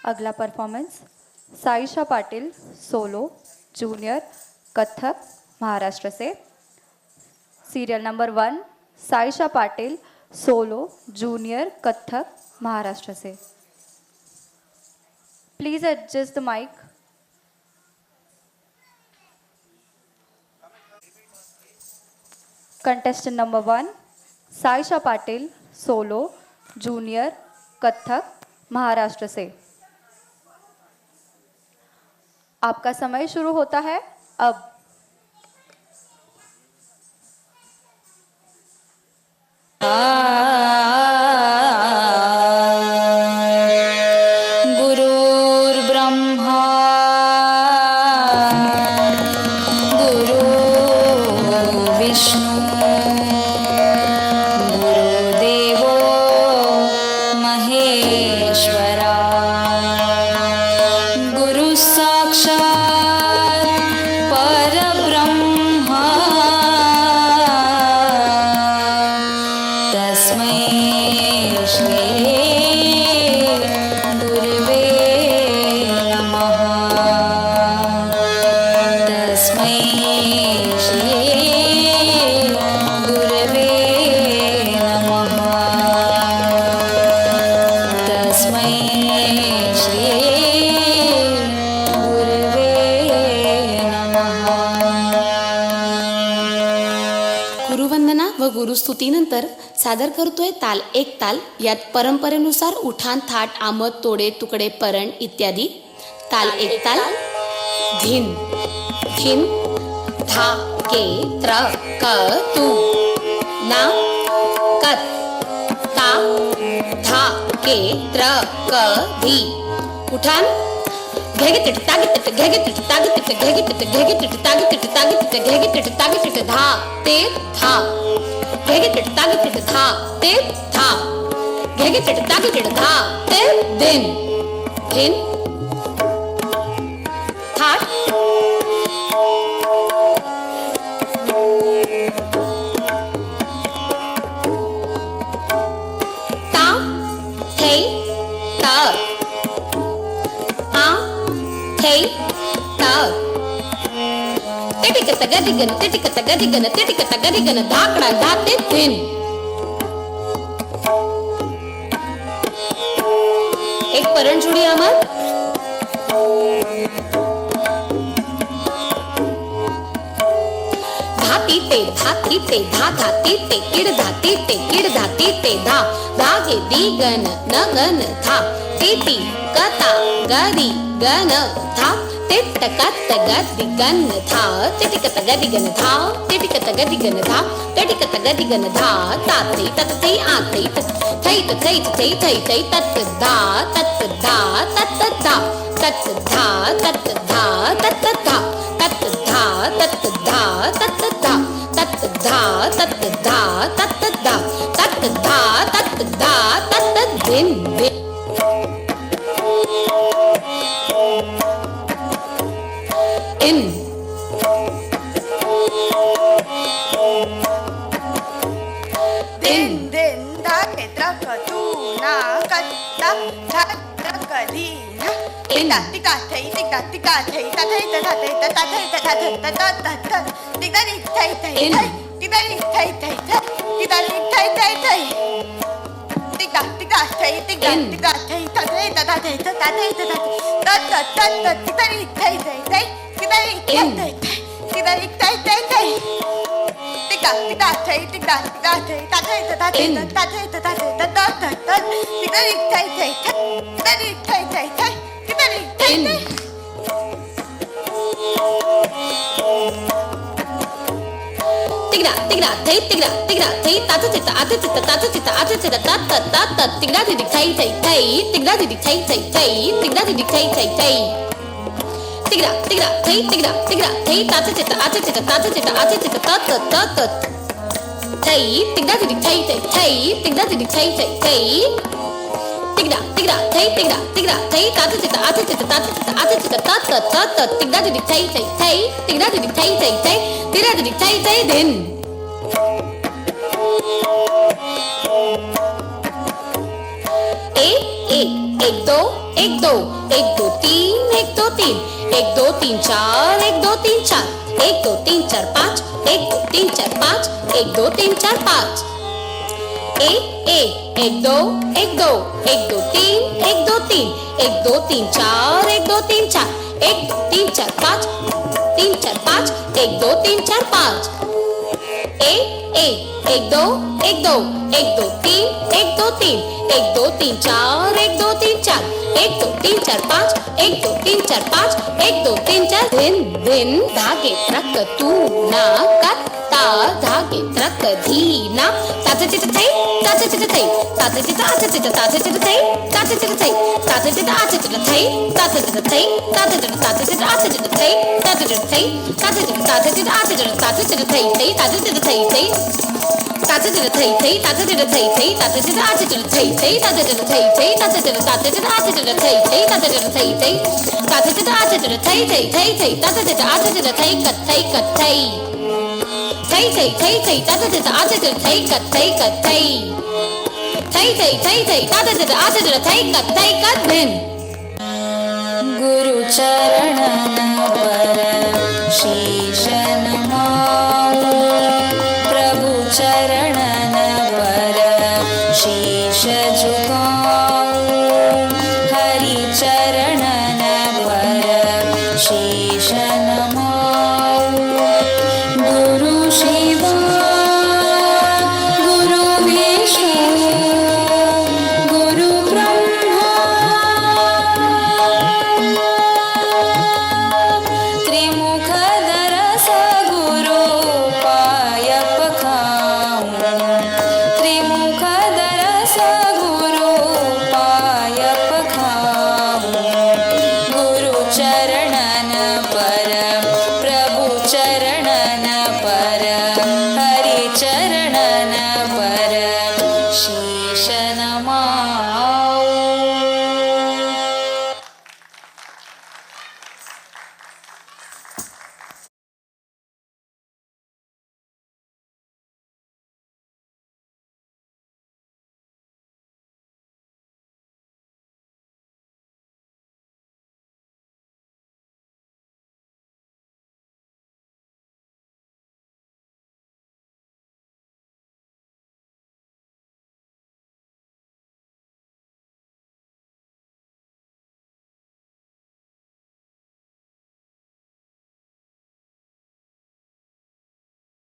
अगला performance Saisha Patil solo junior Kathak Maharashtra से। Serial number 1 Saisha Patil solo junior Kathak Maharashtra से। Please adjust the mic. Contestant number 1 Saisha Patil solo junior Kathak Maharashtra से। आपका समय शुरू होता है अब। गुरुर्ब्रह्मा गुरुर्विष्णु गुरुदेवो महेश्वरा गुरु साक्षात् परब्रह्मा तस्मै श्री गुरुवे नमः तस्मै श्री गुरुवे नमः तस्मै श्री गुरुवे नमः। गुरुवंदना व गुरुस्तुतीनंतर सादर करतोय ताल एक ताल। यात परंपरेनुसार उठाण थाट आमद तोडे तुकडे परण इत्यादी। ताल एक ताल। धिन धिन धा के त्र क तू ना कत ता धा के त्र क धी। उठाण घेगे तिट तागे तिट घेगे तिट तागे तिट घेगे तिट घेगे तिट तागे तिट तागे तिट घेगे तिट तागे तिट धा ते धा घेगे तिट तागे तिट धा ते धा घेगे तिट तागे तिट धा ते दिन दिन थाट ता थे त आ थे त तिटिकत गदिगन तिटिकत गदिगन तिटिकत गदिगन धाकड़ा धाते दिन। एक परण जोड़ी आमद। धाती ते धाती ते धा धाती ते किड़ धाती ते किड़ धाती ते धा धागे दीगन नगन था तिति कता गदी गन था तिट कत गदी गन था तिटिकत गदी गन था तिटिकत गदी गन था तिटिकत गदी गन था ताते ततते आते थई तो थई थई थई थई तत धा तत धा तत धा तत धा तत धा तत धा तत धा तत धा तत धा तत धा तत धा तत धा तत धा तत धा तत दिन दिन। इन दिन दिन धागे त्रक तू ना कत्ता त्रक दीन टिका टिका थई टिका टिका थई ता थई ता थई ता ता थई ता थई ता ता ता ता टिका नी थई थई थई टिका नी थई थई थई टिका नी थई थई थई टिका टिका थई टिका टिका थई ता थई ता ता थई ता ता थई ता ता ता ता ता टिका नी थई थई थई टिका नी थई थई टिका नी थई थई थई टिका टिका थई टिका टिका थई ता थई ता थई ता थई ता थई ता ता ता ता टिका नी थई थई थई टिका नी थई थई थई टिका नी थई थई। तिगड़ा तिगड़ा थई तिगड़ा तिगड़ा थई ताते चिता आते चिता ताते चिता आते चिता ता ता ता ता तिगड़ा दिदी थई थई थई तिगड़ा दिदी थई थई थई तिगड़ा दिदी थई थई थई तिगड़ा तिगड़ा थई तिगड़ा तिगड़ा थई ताते चिता आते चिता ताते चिता आते चिता ता ता ता ता थई तिगड़ा दिदी थई थई थई तिगड़ा दिदी थई थई थई तिगड़ा तिगड़ा थई तिगड़ा तिगड़ा थई ताते चिता आते चिता ताते चिता आते चिता ता ता ता ता तिगड़ा दिदी थई थई थई तिगड़ा दिदी थई थई थई तिगड़ा दिदी थई थई दिन। एक एक एक दो एक दो एक दो तीन एक दो तीन एक दो तीन चार एक दो तीन चार एक दो तीन चार पाँच एक दो तीन चार पाँच एक दो तीन चार पाँच एक एक दो एक दो एक दो तीन एक दो तीन एक दो तीन चार एक दो तीन चार एक दो तीन चार पाँच एक दो तीन चार पाँच एक दो एक दो एक दो तीन एक दो तीन एक दो तीन चार एक दो तीन चार एक दो तीन चार पाँच एक दो तीन चार पाँच एक दो तीन चार दिन दिन धागे ट्रक तू ना कत्ता धागे ट्रक धीना ताते चित थई ताते चित थई ताते चित आते चित ताते चित थई ताते चित थई ताते चित आते चित थई ताते चित थई ताते चित आते चित थई ताते चित थई ताते चित आते चित ताते चित थई थई ताते चित थई थई ताते चित थई थई ताते चित थई थई ताते चित आते चित थई थई ताते चित थई थई ताते चित आते चित थई थई ताते चित थई थई ताते चित आते चित थई थई थई थई ताते चित आते चित थई कथई कथई थई थई थई थई ताते चित आते चित थई कथई कथई थई थई थई थई ताते चित आते चित थई कथई कथिन गुरु चरण पर शीश नमाओ प्रभु चरण पर शीश झुकाओ हरि चरण पर शीश नमाओ गुरु शिवा गुरु विष्णु गुरु ब्रह्मा त्रिमुखधर सगुरु पाय पखाऊं त्रिमुखधर सगुरु पाय पखाऊं गुरु चरणन पर प्रभु चरणन पर हरि चरणन पर